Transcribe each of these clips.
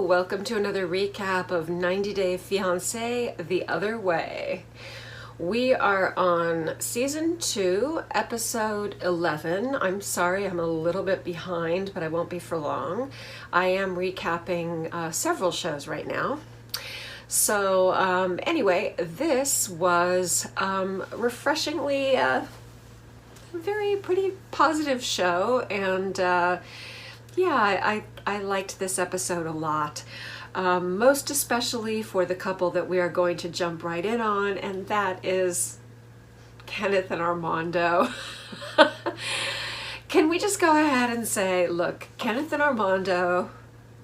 welcome to another recap of 90 Day Fiance the Other Way. We are on season 2, episode 11. I'm sorry, I'm a little bit behind, but I won't be for long. I am recapping several shows right now. So anyway, this was refreshingly very pretty positive show, and yeah, I liked this episode a lot, most especially for the couple that we are going to jump right in on, and that is Kenneth and Armando. Can we just go ahead and say, look, Kenneth and Armando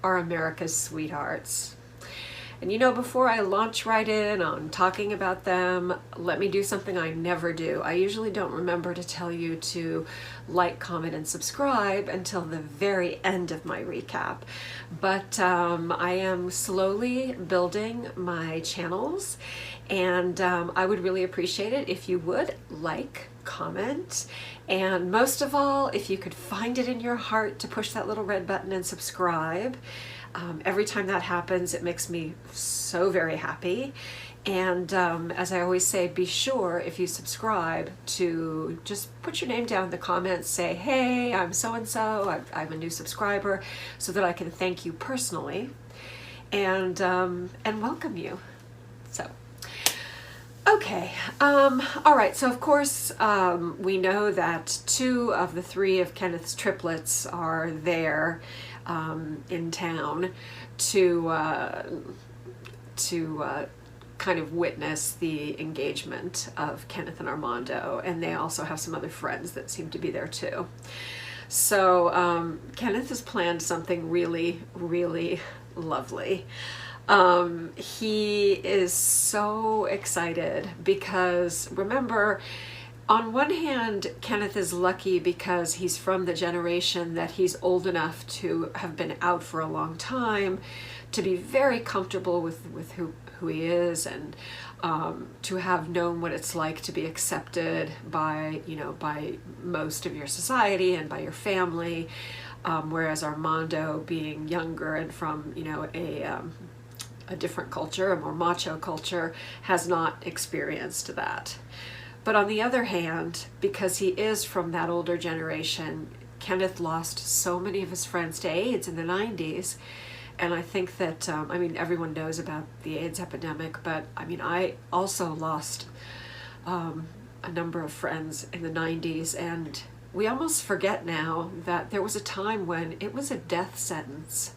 are America's sweethearts. And you know, before I launch right in on talking about them, let me do something I never do. I usually don't remember to tell you to like, comment, and subscribe until the very end of my recap. But I am slowly building my channels, and I would really appreciate it if you would like, comment, and most of all, if you could find it in your heart to push that little red button and subscribe. Every time that happens, it makes me so very happy. And as I always say, be sure if you subscribe to just put your name down in the comments, say, hey, I'm so-and-so, I'm a new subscriber, so that I can thank you personally and welcome you. So, okay, all right, so of course we know that 2 of the 3 of Kenneth's triplets are there in town to kind of witness the engagement of Kenneth and Armando, and they also have some other friends that seem to be there too. So Kenneth has planned something really, really lovely. He is so excited because, remember, on one hand, Kenneth is lucky because he's from the generation that he's old enough to have been out for a long time, to be very comfortable with who he is, and to have known what it's like to be accepted by, you know, by most of your society and by your family, whereas Armando, being younger and from, you know, a different culture, a more macho culture, has not experienced that. But on the other hand, because he is from that older generation, Kenneth lost so many of his friends to AIDS in the 90s. And I think that, I mean, everyone knows about the AIDS epidemic, but I mean, I also lost a number of friends in the 90s. And we almost forget now that there was a time when it was a death sentence.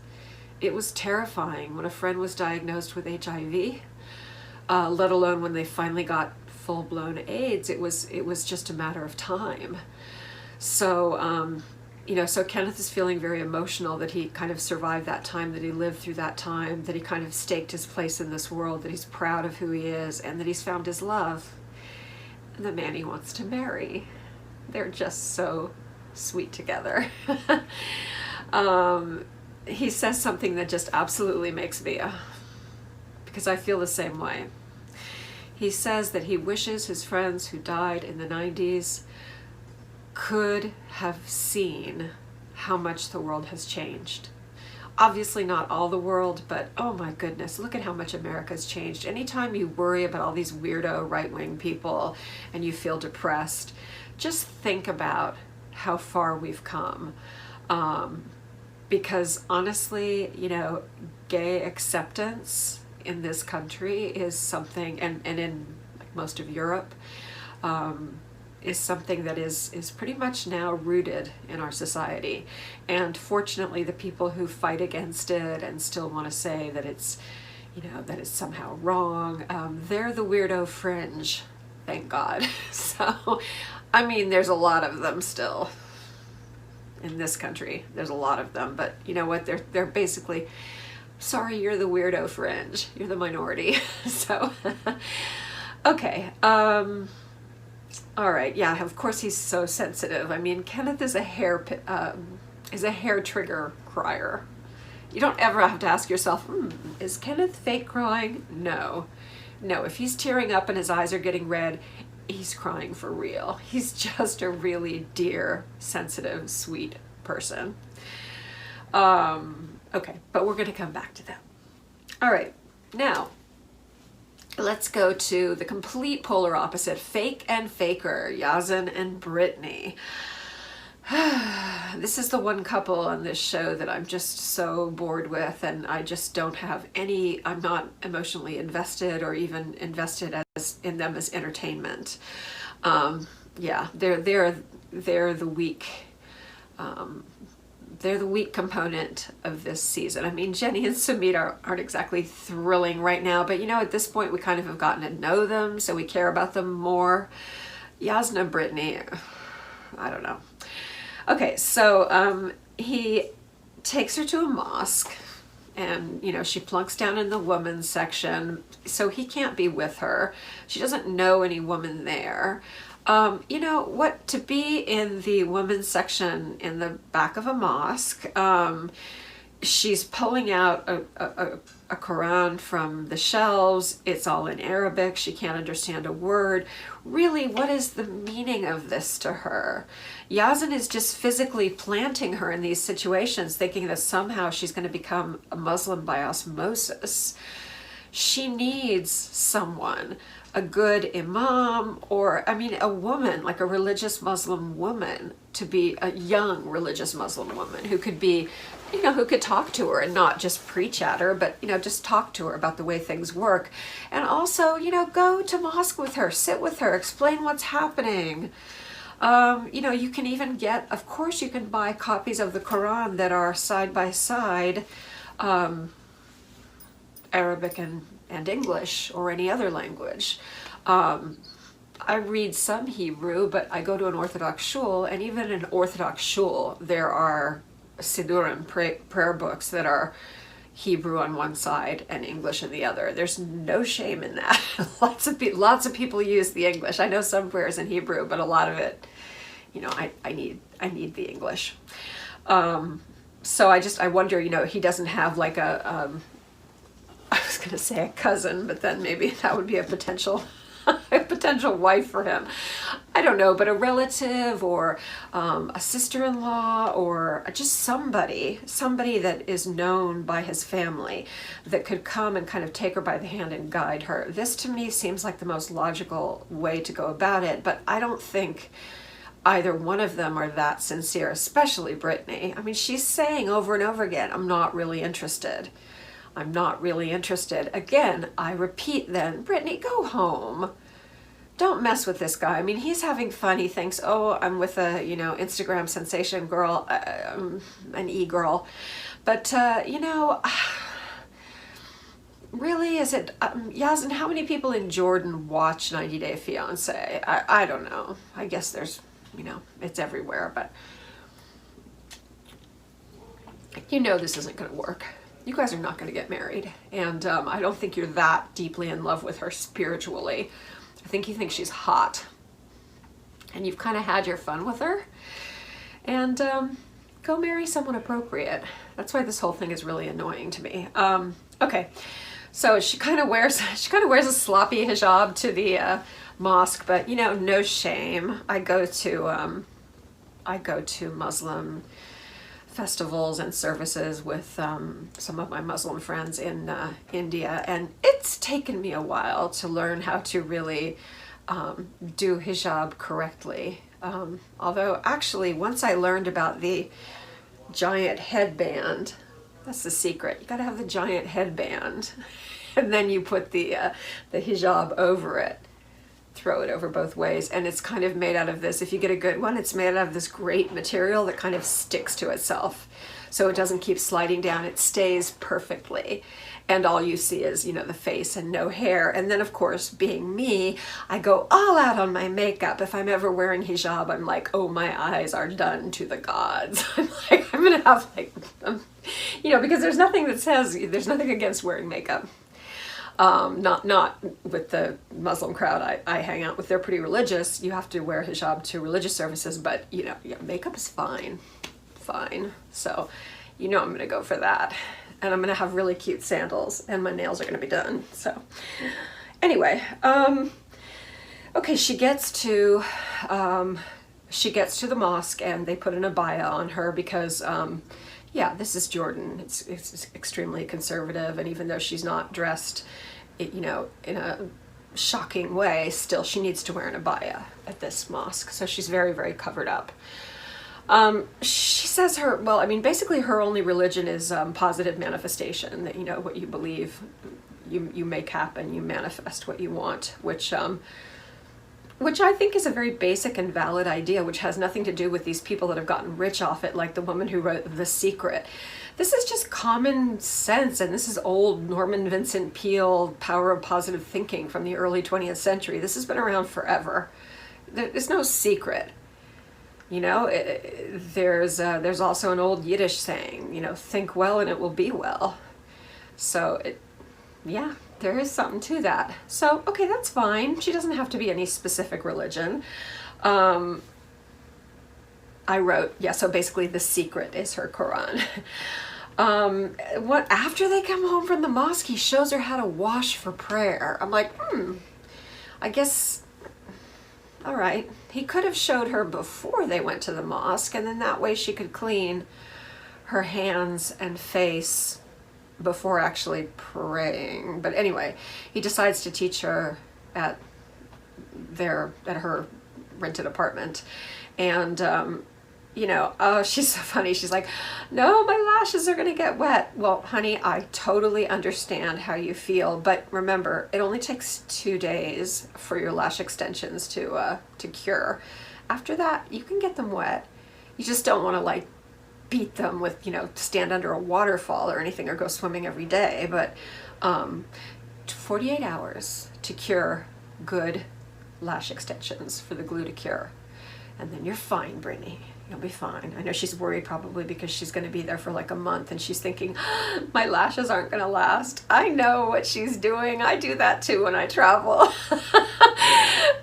It was terrifying when a friend was diagnosed with HIV, let alone when they finally got full-blown AIDS. It was just a matter of time. So you know, so Kenneth is feeling very emotional that he kind of survived that time, that he lived through that time, that he kind of staked his place in this world, that he's proud of who he is, and that he's found his love, and the man he wants to marry. They're just so sweet together. He says something that just absolutely makes me, because I feel the same way. He says that he wishes his friends who died in the 90s could have seen how much the world has changed. Obviously not all the world, but oh my goodness, look at how much America's changed. Anytime you worry about all these weirdo right-wing people and you feel depressed, just think about how far we've come. Because honestly, you know, gay acceptance in this country is something, and in like most of Europe, is something that is pretty much now rooted in our society. And fortunately, the people who fight against it and still want to say that it's, you know, that it's somehow wrong, they're the weirdo fringe, thank God. So, I mean, there's a lot of them still in this country. There's a lot of them, but you know what? They're basically, sorry, you're the weirdo fringe. You're the minority. So, okay. All right. Yeah. Of course, he's so sensitive. I mean, Kenneth is a hair trigger crier. You don't ever have to ask yourself, is Kenneth fake crying? No. If he's tearing up and his eyes are getting red, he's crying for real. He's just a really dear, sensitive, sweet person. Okay, but we're going to come back to that. All right, now let's go to the complete polar opposite, fake and faker, Yazan and Brittany. This is the one couple on this show that I'm just so bored with, and I just don't have any, I'm not emotionally invested or even invested in them as entertainment. Yeah, they're the weak, they're the weak component of this season. I mean, Jenny and Sumit aren't exactly thrilling right now, but you know, at this point we kind of have gotten to know them, so we care about them more. Yazan and Brittany, I don't know. Okay, so he takes her to a mosque, and you know, she plunks down in the women's section, so he can't be with her. She doesn't know any woman there. You know what, to be in the women's section in the back of a mosque, she's pulling out a Quran from the shelves. It's all in Arabic. She can't understand a word. Really, what is the meaning of this to her? Yazan is just physically planting her in these situations, thinking that somehow she's going to become a Muslim by osmosis. She needs someone, a good imam, or, I mean, a woman, like a religious Muslim woman, to be a young religious Muslim woman who could be, you know, who could talk to her and not just preach at her, but, you know, just talk to her about the way things work. And also, you know, go to mosque with her, sit with her, explain what's happening. You know, you can even get, of course, you can buy copies of the Quran that are side by side, Arabic and English or any other language. I read some Hebrew, but I go to an Orthodox shul, and even in Orthodox shul, there are Sidurim, prayer books that are Hebrew on one side and English on the other. There's no shame in that. Lots of people use the English. I know some prayers in Hebrew, but a lot of it, you know, I need the English. So I wonder, you know, he doesn't have like a I was going to say a cousin, but then maybe that would be a potential wife for him. I don't know, but a relative or a sister-in-law or just somebody that is known by his family that could come and kind of take her by the hand and guide her. This to me seems like the most logical way to go about it, but I don't think either one of them are that sincere, especially Brittany. I mean, she's saying over and over again, I'm not really interested. I'm not really interested. Again, I repeat then, Brittany, go home. Don't mess with this guy. I mean, he's having fun. He thinks, oh, I'm with a, you know, Instagram sensation girl, an e-girl. But, you know, really, is it, Yazan, how many people in Jordan watch 90 Day Fiance? I don't know. I guess there's, you know, it's everywhere, but you know this isn't going to work. You guys are not going to get married. And I don't think you're that deeply in love with her spiritually. I think you think she's hot. And you've kind of had your fun with her. And go marry someone appropriate. That's why this whole thing is really annoying to me. Okay, so she kind of wears a sloppy hijab to the mosque, but you know, no shame. I go to Muslim festivals and services with some of my Muslim friends in India, and it's taken me a while to learn how to really do hijab correctly. Although actually once I learned about the giant headband, that's the secret. You gotta have the giant headband and then you put the hijab over it. Throw it over both ways, and it's kind of made out of this, if you get a good one, it's made out of this great material that kind of sticks to itself, so it doesn't keep sliding down. It stays perfectly, and all you see is, you know, the face and no hair. And then of course, being me, I go all out on my makeup. If I'm ever wearing hijab, I'm like, oh, my eyes are done to the gods. I'm like, I'm gonna have like, you know, because there's nothing that says, there's nothing against wearing makeup. Not with the Muslim crowd I hang out with. They're pretty religious. You have to wear hijab to religious services, but you know, yeah, makeup is fine. So, you know, I'm gonna go for that. And I'm gonna have really cute sandals, and my nails are gonna be done. So anyway, okay, she gets to the mosque, and they put an abaya on her because Yeah, this is Jordan. It's extremely conservative, and even though she's not dressed, you know, in a shocking way, still she needs to wear an abaya at this mosque. So she's very, very covered up. She says well, I mean, basically her only religion is positive manifestation, that, you know, what you believe, you make happen, you manifest what you want, which I think is a very basic and valid idea, which has nothing to do with these people that have gotten rich off it, like the woman who wrote The Secret. This is just common sense, and this is old Norman Vincent Peale power of positive thinking from the early 20th century. This has been around forever. There's no secret. You know, there's also an old Yiddish saying, you know, think well and it will be well. So, yeah, there is something to that. So, okay, that's fine. She doesn't have to be any specific religion. I wrote, yeah, so basically The Secret is her Quran. After they come home from the mosque, he shows her how to wash for prayer. I'm like, I guess... all right. He could have showed her before they went to the mosque, and then that way she could clean her hands and face before actually praying. But anyway, he decides to teach her at her rented apartment. And, you know, oh, she's so funny. She's like, no, my lashes are going to get wet. Well, honey, I totally understand how you feel. But remember, it only takes 2 days for your lash extensions to cure. After that, you can get them wet. You just don't want to, like, beat them with, you know, stand under a waterfall or anything, or go swimming every day. But 48 hours to cure good lash extensions, for the glue to cure. And then you're fine, Brittany. You'll be fine. I know she's worried probably because she's going to be there for like a month, and she's thinking, my lashes aren't going to last. I know what she's doing. I do that too when I travel.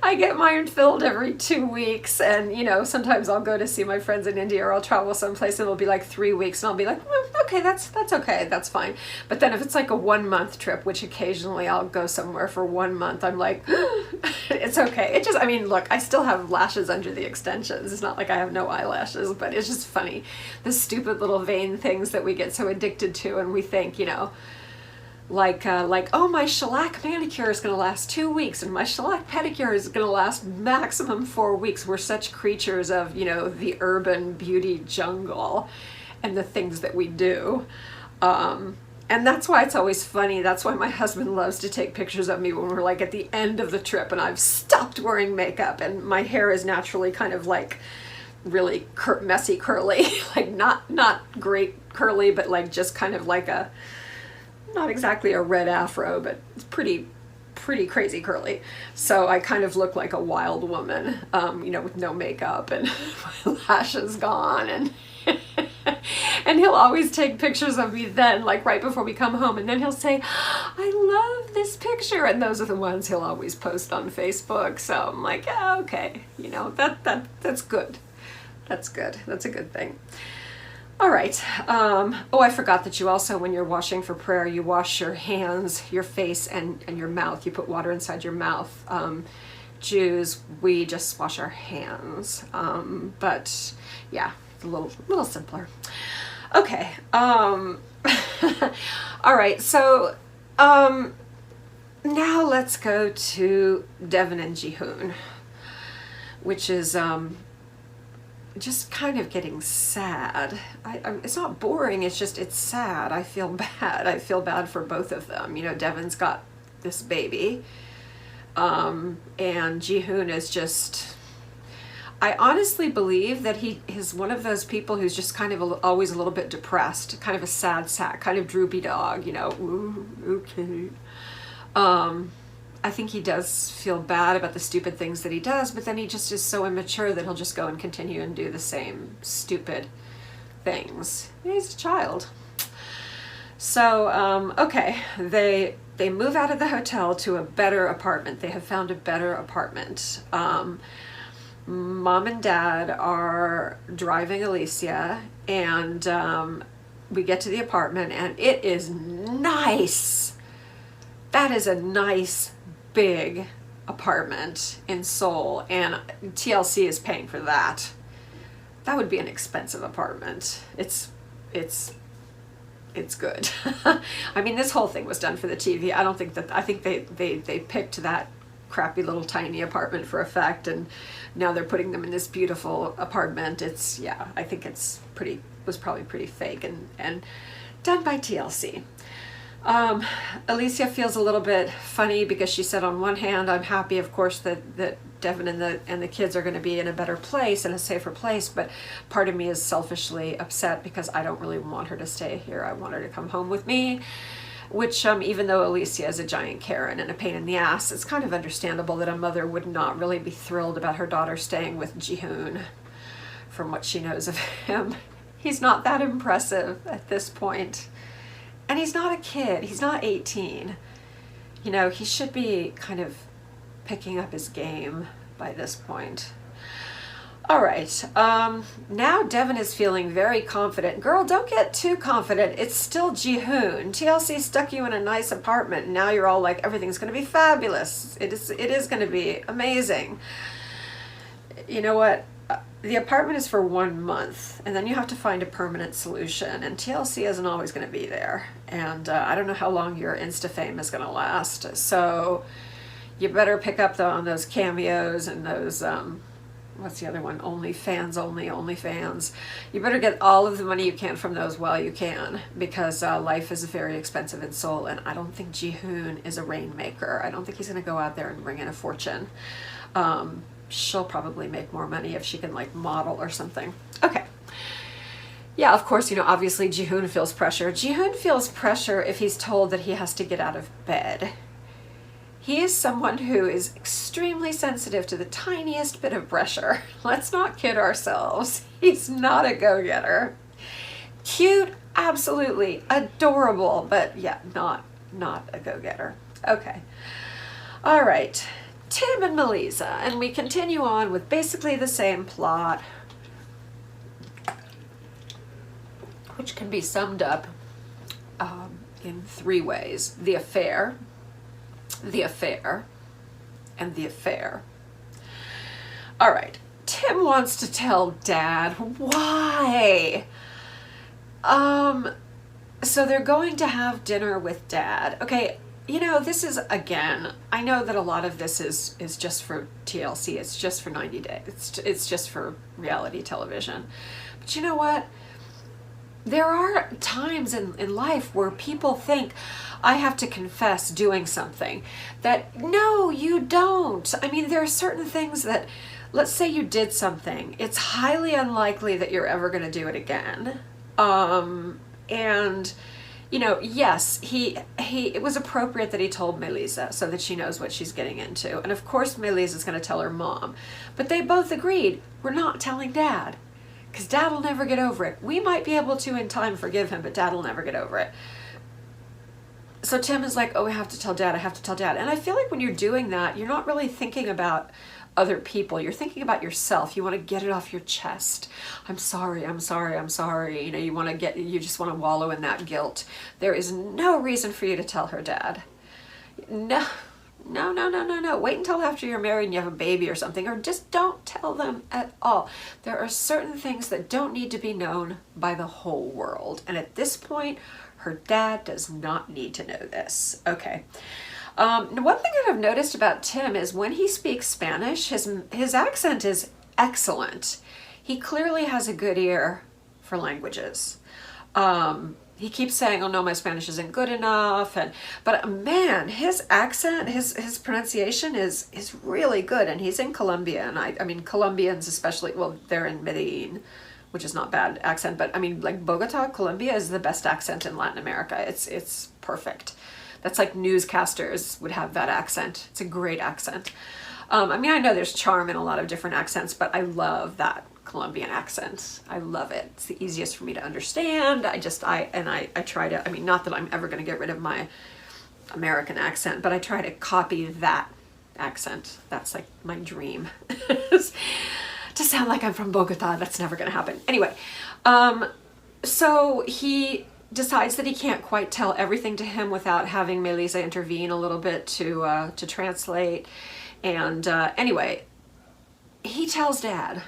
I get mine filled every 2 weeks, and, you know, sometimes I'll go to see my friends in India, or I'll travel someplace and it'll be like 3 weeks, and I'll be like, okay, that's okay, that's fine. But then if it's like a 1 month trip, which occasionally I'll go somewhere for 1 month, I'm like, it's okay. It just, I mean, look, I still have lashes under the extensions. It's not like I have no eyelashes, but it's just funny, the stupid little vain things that we get so addicted to, and we think, you know, like, oh, my shellac manicure is going to last 2 weeks, and my shellac pedicure is going to last maximum 4 weeks. We're such creatures of, you know, the urban beauty jungle and the things that we do. And that's why it's always funny. That's why my husband loves to take pictures of me when we're like at the end of the trip and I've stopped wearing makeup and my hair is naturally kind of like really messy curly, like not great curly, but like just kind of like a, not exactly a red afro, but it's pretty crazy curly. So I kind of look like a wild woman, you know, with no makeup and my lashes gone, and and he'll always take pictures of me then, like right before we come home, and then he'll say, I love this picture, and those are the ones he'll always post on Facebook. So I'm like, yeah, okay, you know, that's good. That's good. That's a good thing. All right. Oh, I forgot that you also, when you're washing for prayer, you wash your hands, your face, and your mouth. You put water inside your mouth. Jews, we just wash our hands. But yeah, it's a little simpler. Okay. All right. So now let's go to Deavan and Jihoon, which is just kind of getting sad. It's not boring, it's just, it's sad. I feel bad. I feel bad for both of them. You know, Deavan's got this baby, and Jihoon is just, I honestly believe that he is one of those people who's just kind of always a little bit depressed, kind of a sad sack, kind of droopy dog, you know, ooh, okay. I think he does feel bad about the stupid things that he does, but then he just is so immature that he'll just go and continue and do the same stupid things. He's a child. So, okay, they move out of the hotel to a better apartment. They have found a better apartment. Mom and Dad are driving Alicia, and we get to the apartment, and it is nice. That is a nice, big apartment in Seoul, and TLC is paying for that. That would be an expensive apartment. It's it's good. I mean, this whole thing was done for the TV. I think they picked that crappy little tiny apartment for effect, and now they're putting them in this beautiful apartment. I think was probably pretty fake and done by TLC. Alicia feels a little bit funny because she said, on one hand, I'm happy, of course, that Deavan and the kids are going to be in a better place, in a safer place, but part of me is selfishly upset because I don't really want her to stay here. I want her to come home with me, which even though Alicia is a giant Karen and a pain in the ass, it's kind of understandable that a mother would not really be thrilled about her daughter staying with Jihoon. From what she knows of him, he's not that impressive at this point. And he's not a kid. He's not 18. You know, he should be kind of picking up his game by this point. All right. Now Deavan is feeling very confident. Girl, don't get too confident. It's still Jihoon. TLC stuck you in a nice apartment. And now you're all like, everything's going to be fabulous. It is going to be amazing. You know what? The apartment is for 1 month, and then you have to find a permanent solution, and TLC isn't always going to be there, and I don't know how long your Insta fame is going to last, so you better pick up on those cameos and those, what's the other one, OnlyFans. You better get all of the money you can from those while you can, because life is very expensive in Seoul, and I don't think Jihoon is a rainmaker. I don't think he's going to go out there and bring in a fortune. She'll probably make more money if she can like model or something. Okay. Yeah, of course, you know, obviously Jihoon feels pressure. Jihoon feels pressure if he's told that he has to get out of bed. He is someone who is extremely sensitive to the tiniest bit of pressure. Let's not kid ourselves. He's not a go-getter. Cute, absolutely. Adorable, but yeah, not a go-getter. Okay. All right. Tiim and Melyza, and we continue on with basically the same plot, which can be summed up in 3 ways: the affair, and the affair. All right, Tiim wants to tell Dad why. So they're going to have dinner with Dad. Okay. You know, this is, again, I know that a lot of this is just for TLC. It's just for 90 days. It's just for reality television. But you know what? There are times in life where people think, I have to confess doing something. That, no, you don't. I mean, there are certain things that, let's say you did something. It's highly unlikely that you're ever going to do it again. And... you know, yes, it was appropriate that he told Melyza so that she knows what she's getting into. And of course, Melyza's going to tell her mom. But they both agreed, we're not telling Dad. Because Dad will never get over it. We might be able to in time forgive him, but Dad will never get over it. So Tiim is like, oh, I have to tell Dad, I have to tell Dad. And I feel like when you're doing that, you're not really thinking about other people. You're thinking about yourself. You want to get it off your chest. I'm sorry, I'm sorry, I'm sorry. You know, you just want to wallow in that guilt. There is no reason for you to tell her Dad. No. Wait until after you're married and you have a baby or something, or just don't tell them at all. There are certain things that don't need to be known by the whole world. And at this point, her dad does not need to know this. Okay. One thing that I've noticed about Tiim is when he speaks Spanish, his accent is excellent. He clearly has a good ear for languages. He keeps saying, oh no, my Spanish isn't good enough. But man, his accent, his pronunciation is really good. And he's in Colombia. And I mean, Colombians especially, well, they're in Medellin, which is not bad accent. But I mean, like Bogota, Colombia is the best accent in Latin America. It's perfect. That's like newscasters would have that accent. It's a great accent. I mean, I know there's charm in a lot of different accents, but I love that Colombian accent. I love it. It's the easiest for me to understand. I try to, I mean, not that I'm ever going to get rid of my American accent, but I try to copy that accent. That's like my dream. To sound like I'm from Bogota, that's never going to happen. Anyway, so he decides that he can't quite tell everything to him without having Melyza intervene a little bit to translate. And anyway, he tells Dad.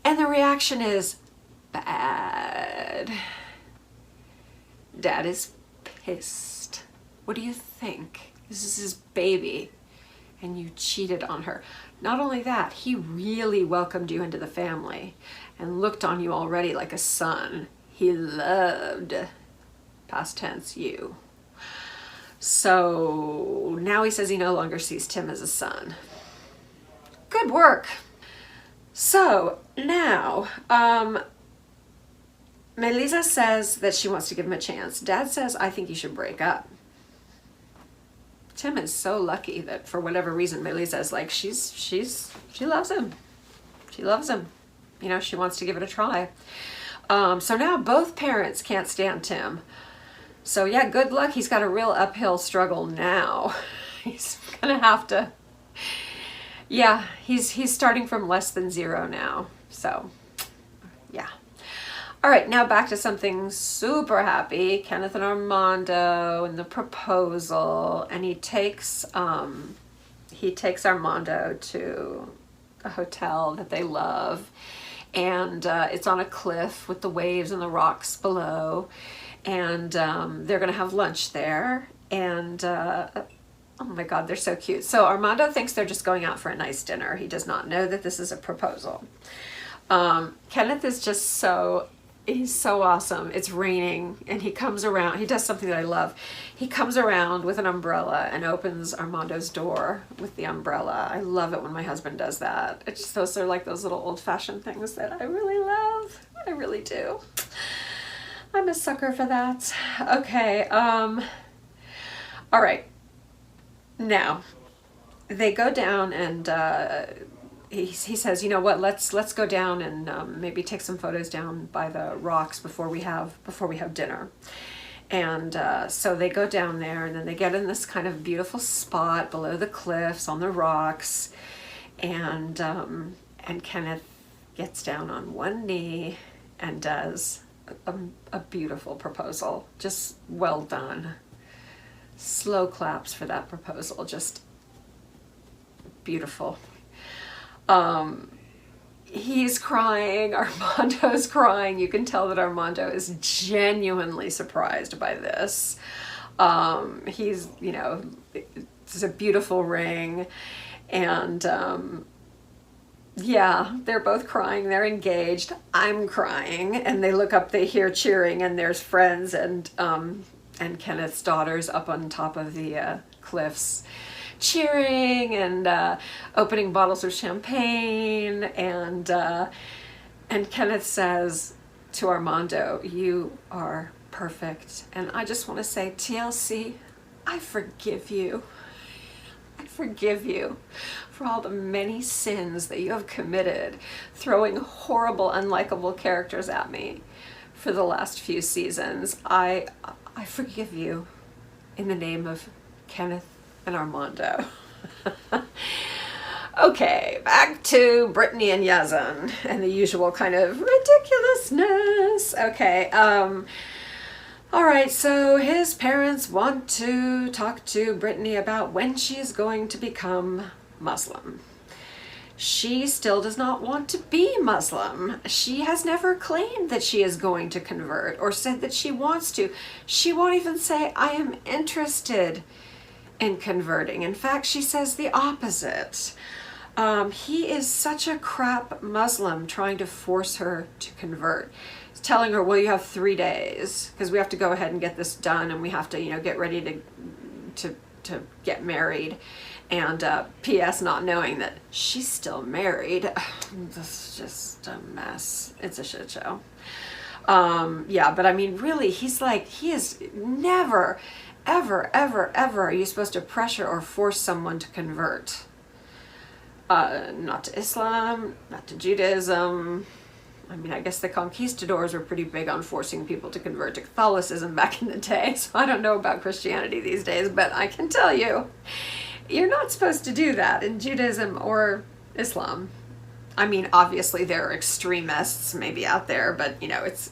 And the reaction is, bad. Dad is pissed. What do you think? This is his baby, and you cheated on her. Not only that, he really welcomed you into the family and looked on you already like a son. He loved, past tense, you. So now he says he no longer sees Tiim as a son. Good work. So now, Melyza says that she wants to give him a chance. Dad says, I think you should break up. Tiim is so lucky that for whatever reason, Melyza is like, she loves him. She loves him. You know, she wants to give it a try. So now both parents can't stand Tiim. So yeah, good luck. He's got a real uphill struggle now. He's gonna have to, yeah, he's starting from less than 0 now. So yeah. All right, now back to something super happy. Kenneth and Armando and the proposal, and he takes Armando to a hotel that they love, and it's on a cliff with the waves and the rocks below, and they're gonna have lunch there, and oh my God, they're so cute. So Armando thinks they're just going out for a nice dinner. He does not know that this is a proposal. Kenneth is just so, he's so awesome. It's raining, and he comes around. He does something that I love. He comes around with an umbrella and opens Armando's door with the umbrella. I love it when my husband does that. It's just, those are like those little old-fashioned things that I really love. I really do. I'm a sucker for that. Okay. All right. Now, they go down, and he says, you know what, let's go down and maybe take some photos down by the rocks before we have dinner. And so they go down there, and then they get in this kind of beautiful spot below the cliffs on the rocks, and Kenneth gets down on one knee and does a beautiful proposal. Just well done. Slow claps for that proposal. Just beautiful. He's crying, Armando's crying. You can tell that Armando is genuinely surprised by this. He's, you know, it's a beautiful ring, and yeah, they're both crying, they're engaged. I'm crying, and they look up, they hear cheering, and there's friends and Kenneth's daughters up on top of the cliffs, cheering and opening bottles of champagne, and Kenneth says to Armando, "You are perfect." And I just want to say, TLC, I forgive you. I forgive you for all the many sins that you have committed, throwing horrible, unlikable characters at me for the last few seasons. I forgive you in the name of Kenneth and Armando. Okay, back to Brittany and Yazan and the usual kind of ridiculousness. Okay, all right, so his parents want to talk to Brittany about when she's going to become Muslim. She still does not want to be Muslim. She has never claimed that she is going to convert or said that she wants to. She won't even say, I am interested in converting. In fact, she says the opposite. He is such a crap Muslim trying to force her to convert. He's telling her, well, you have 3 days because we have to go ahead and get this done, and we have to, you know, get ready to get married. And P.S. not knowing that she's still married. This is just a mess. It's a shit show. Yeah, but I mean, really, he's like, he is never, ever, ever, ever are you supposed to pressure or force someone to convert. Not to Islam, not to Judaism. I mean, I guess the conquistadors were pretty big on forcing people to convert to Catholicism back in the day, so I don't know about Christianity these days, but I can tell you, you're not supposed to do that in Judaism or Islam. I mean, obviously there are extremists maybe out there, but you know, it's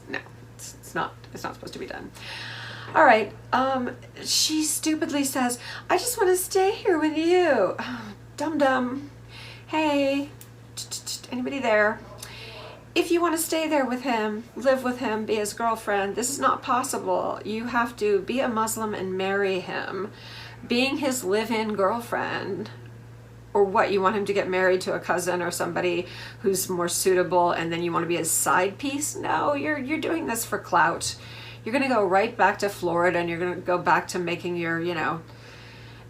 not supposed to be done. All right, she stupidly says, I just want to stay here with you. Oh, dum-dum. Hey, anybody there? if you want to stay there with him, live with him, be his girlfriend, this is not possible. You have to be a Muslim and marry him. Being his live-in girlfriend, or what, you want him to get married to a cousin or somebody who's more suitable, and then you want to be his side piece? No, you're doing this for clout. You're going to go right back to Florida, and you're going to go back to making your, you know,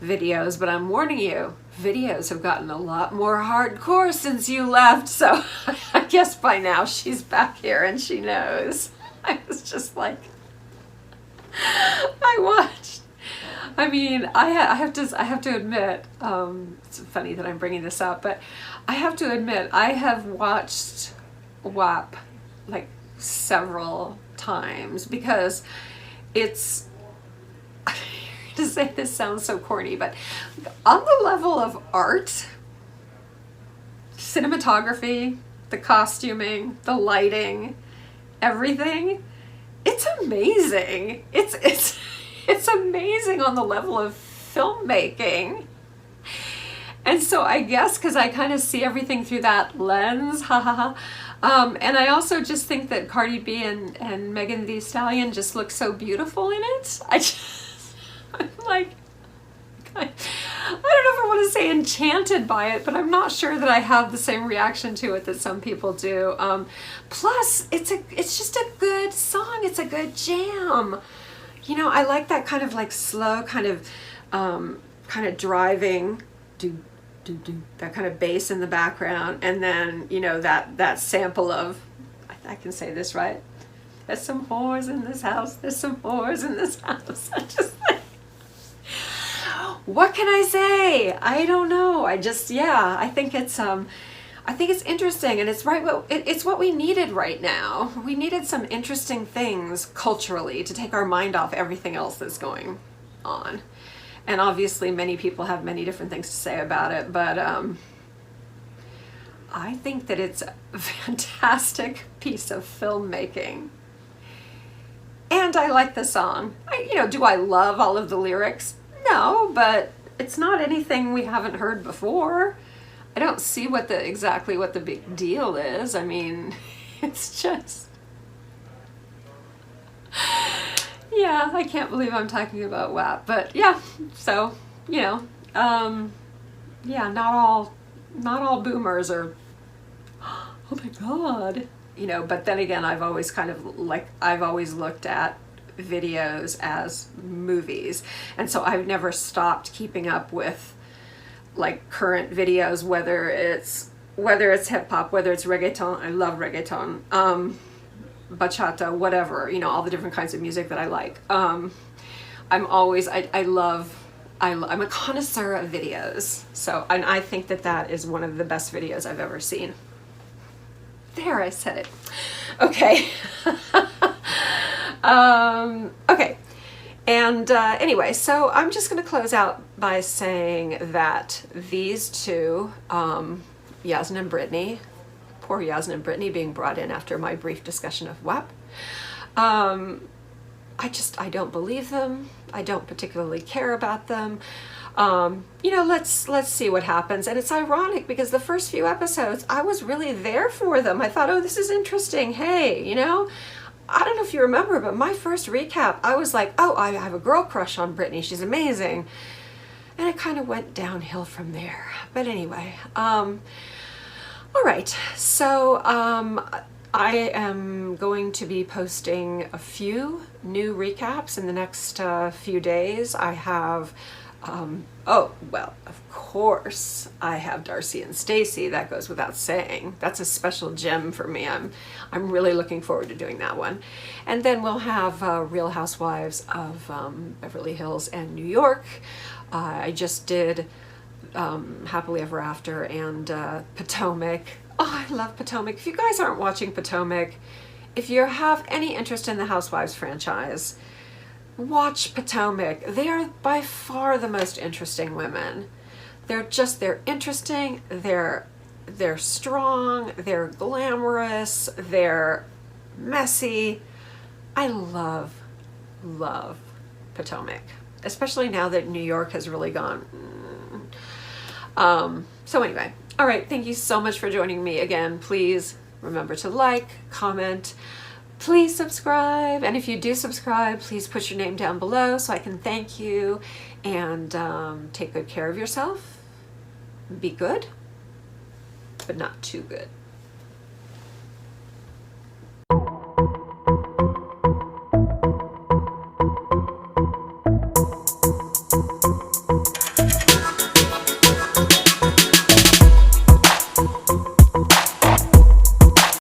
videos. But I'm warning you, videos have gotten a lot more hardcore since you left, so I guess by now she's back here and she knows. I was just like, I watched. I mean, I have to admit, it's funny that I'm bringing this up, but I have to admit, I have watched WAP like several times because it's, to say this sounds so corny, but on the level of art, cinematography, the costuming, the lighting, everything, it's amazing. It's amazing on the level of filmmaking. And so I guess because I kind of see everything through that lens, and I also just think that Cardi B and Megan Thee Stallion just look so beautiful in it. I'm like, I don't know if I want to say enchanted by it, but I'm not sure that I have the same reaction to it that some people do. Plus, it's just a good song. It's a good jam. You know, I like that kind of like slow kind of driving, that kind of bass in the background, and then, you know, that sample of, I can say this right, there's some whores in this house, there's some whores in this house. I just like, what can I say? I don't know. I think it's interesting, and it's right. It's what we needed right now. We needed some interesting things culturally to take our mind off everything else that's going on. And obviously, many people have many different things to say about it, but I think that it's a fantastic piece of filmmaking. And I like the song. Do I love all of the lyrics? No, but it's not anything we haven't heard before. I don't see exactly what the big deal is. I mean, it's just, yeah, I can't believe I'm talking about WAP, but yeah, so, yeah, not all boomers are, oh my God, but then again, I've always looked at videos as movies, and so I've never stopped keeping up with like current videos, whether it's hip-hop, whether it's reggaeton. I love reggaeton, bachata, whatever, all the different kinds of music that I like. I'm a connoisseur of videos, so, and I think that is one of the best videos I've ever seen. There, I said it. Okay. Okay, and anyway, so I'm just going to close out by saying that these two, Yazan and Brittany, poor Yazan and Brittany being brought in after my brief discussion of WAP, I don't believe them. I don't particularly care about them. Let's see what happens. And it's ironic because the first few episodes, I was really there for them. I thought, oh, this is interesting. Hey, I don't know if you remember, but my first recap, I was like, oh, I have a girl crush on Brittany. She's amazing. And it kind of went downhill from there. But anyway, all right. So I am going to be posting a few new recaps in the next few days. I have, oh, well, of course, I have Darcy and Stacy. That goes without saying. That's a special gem for me. I'm really looking forward to doing that one. And then we'll have Real Housewives of Beverly Hills and New York. I just did Happily Ever After and Potomac. Oh, I love Potomac. If you guys aren't watching Potomac, if you have any interest in the Housewives franchise, watch Potomac. They are by far the most interesting women. They're interesting, they're strong, they're glamorous, they're messy. I love Potomac, especially now that New York has really gone. So anyway, all right, thank you so much for joining me again. Please Remember to like, comment, please subscribe, and if you do subscribe, please put your name down below so I can thank you, and take good care of yourself. Be good, but not too good.